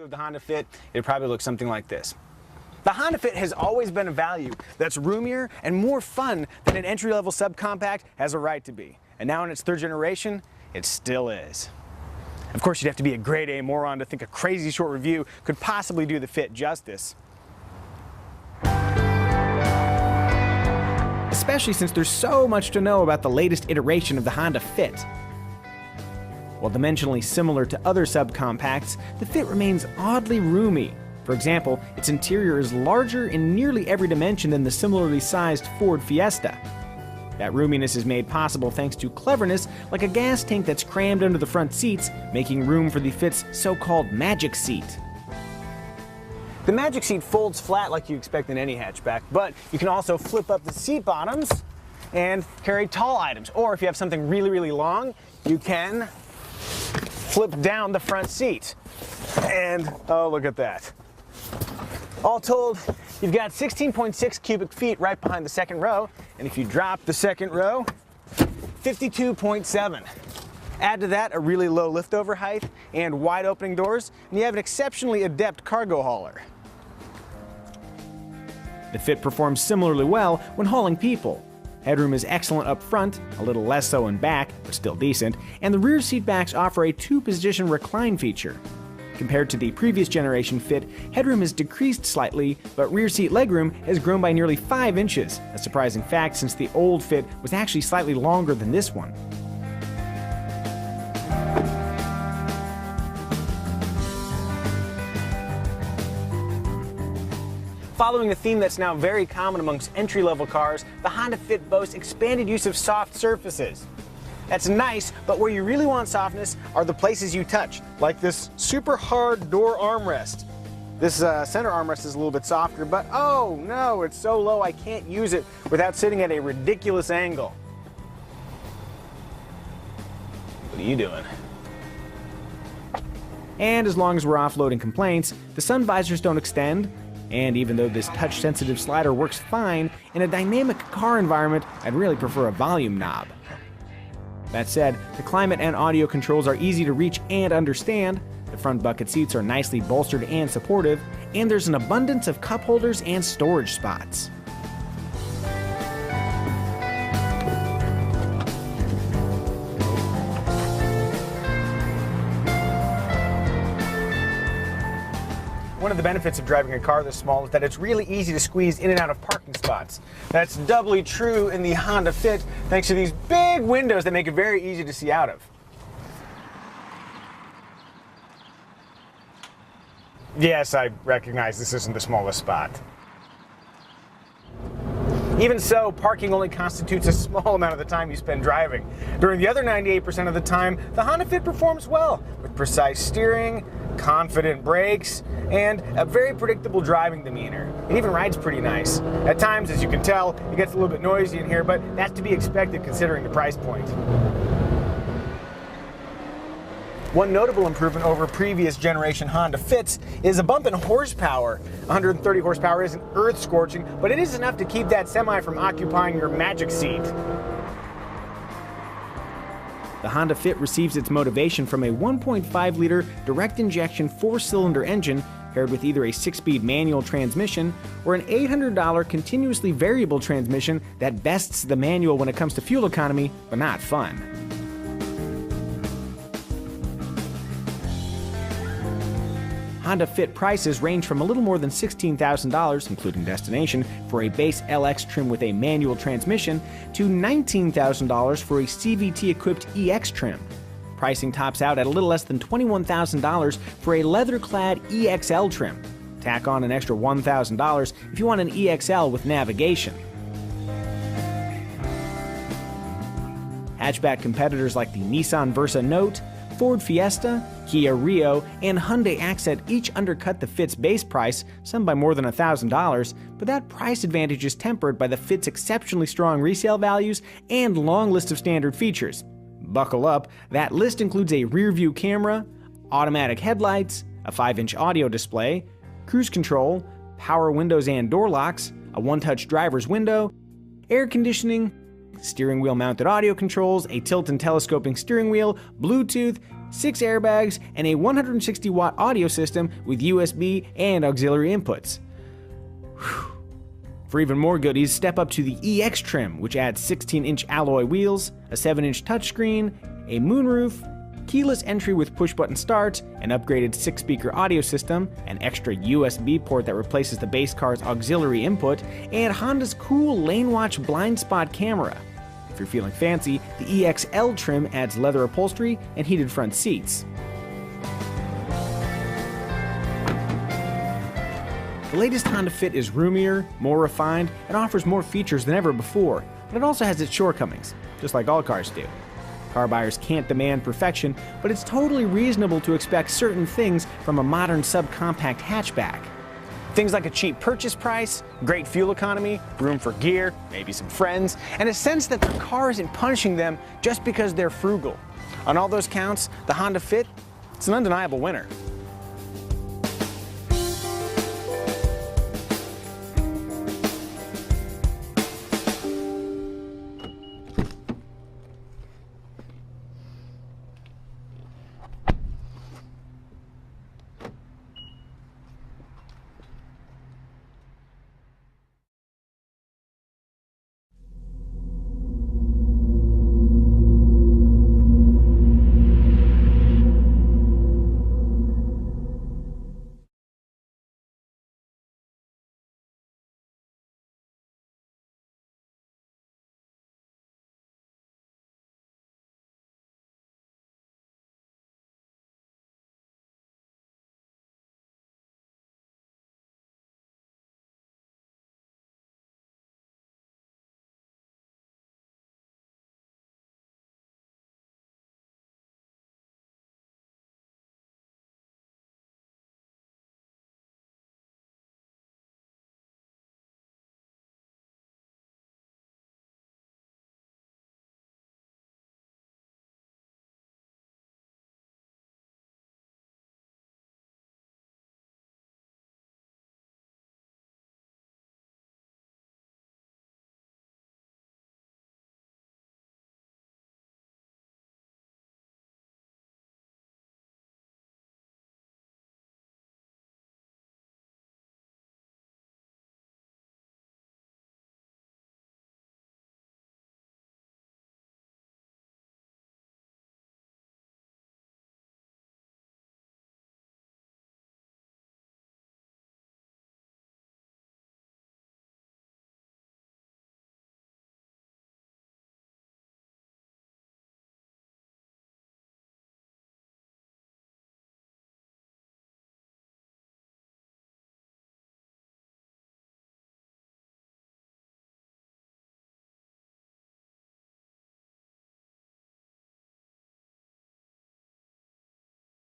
of the Honda Fit, it'd probably look something like this. The Honda Fit has always been a value that's roomier and more fun than an entry-level subcompact has a right to be. And now in its third generation, it still is. Of course, you'd have to be a grade A moron to think a crazy short review could possibly do the Fit justice. Especially since there's so much to know about the latest iteration of the Honda Fit. While dimensionally similar to other subcompacts, the Fit remains oddly roomy. For example, its interior is larger in nearly every dimension than the similarly sized Ford Fiesta. That roominess is made possible thanks to cleverness like a gas tank that's crammed under the front seats, making room for the Fit's so-called magic seat. The magic seat folds flat like you expect in any hatchback, but you can also flip up the seat bottoms and carry tall items. Or if you have something really, really long, you can flip down the front seat. And, oh, look at that. All told, you've got 16.6 cubic feet right behind the second row, and if you drop the second row, 52.7. Add to that a really low liftover height and wide opening doors, and you have an exceptionally adept cargo hauler. The Fit performs similarly well when hauling people. Headroom is excellent up front, a little less so in back, but still decent, and the rear seat backs offer a two-position recline feature. Compared to the previous generation Fit, headroom has decreased slightly, but rear seat legroom has grown by nearly 5 inches, a surprising fact since the old Fit was actually slightly longer than this one. Following a theme that's now very common amongst entry-level cars, the Honda Fit boasts expanded use of soft surfaces. That's nice, but where you really want softness are the places you touch, like this super hard door armrest. This center armrest is a little bit softer, but oh no, it's so low I can't use it without sitting at a ridiculous angle. What are you doing? And as long as we're offloading complaints, the sun visors don't extend, and even though this touch-sensitive slider works fine, in a dynamic car environment, I'd really prefer a volume knob. That said, the climate and audio controls are easy to reach and understand, the front bucket seats are nicely bolstered and supportive, and there's an abundance of cup holders and storage spots. One of the benefits of driving a car this small is that it's really easy to squeeze in and out of parking spots. That's doubly true in the Honda Fit thanks to these big windows that make it very easy to see out of. Yes, I recognize this isn't the smallest spot. Even so, parking only constitutes a small amount of the time you spend driving. During the other 98% of the time, the Honda Fit performs well, with precise steering, confident brakes, and a very predictable driving demeanor. It even rides pretty nice. At times, as you can tell, it gets a little bit noisy in here, but that's to be expected considering the price point. One notable improvement over previous generation Honda Fits is a bump in horsepower. 130 horsepower isn't earth-scorching, but it is enough to keep that semi from occupying your magic seat. The Honda Fit receives its motivation from a 1.5-liter direct-injection 4-cylinder engine paired with either a 6-speed manual transmission or an $800 continuously variable transmission that bests the manual when it comes to fuel economy, but not fun. Honda Fit prices range from a little more than $16,000, including destination, for a base LX trim with a manual transmission, to $19,000 for a CVT-equipped EX trim. Pricing tops out at a little less than $21,000 for a leather-clad EXL trim. Tack on an extra $1,000 if you want an EXL with navigation. Hatchback competitors like the Nissan Versa Note, Ford Fiesta, Kia Rio, and Hyundai Accent each undercut the Fit's base price, some by more than $1,000, but that price advantage is tempered by the Fit's exceptionally strong resale values and long list of standard features. Buckle up, that list includes a rear-view camera, automatic headlights, a 5-inch audio display, cruise control, power windows and door locks, a one-touch driver's window, air conditioning, steering wheel mounted audio controls, a tilt and telescoping steering wheel, Bluetooth, 6 airbags, and a 160-watt audio system with USB and auxiliary inputs. Whew. For even more goodies, step up to the EX trim, which adds 16-inch alloy wheels, a 7-inch touchscreen, a moonroof, keyless entry with push-button start, an upgraded 6-speaker audio system, an extra USB port that replaces the base car's auxiliary input, and Honda's cool lane watch blind spot camera. If you're feeling fancy, the EXL trim adds leather upholstery and heated front seats. The latest Honda Fit is roomier, more refined, and offers more features than ever before, but it also has its shortcomings, just like all cars do. Car buyers can't demand perfection, but it's totally reasonable to expect certain things from a modern subcompact hatchback. Things like a cheap purchase price, great fuel economy, room for gear, maybe some friends, and a sense that the car isn't punishing them just because they're frugal. On all those counts, the Honda Fit, it's an undeniable winner.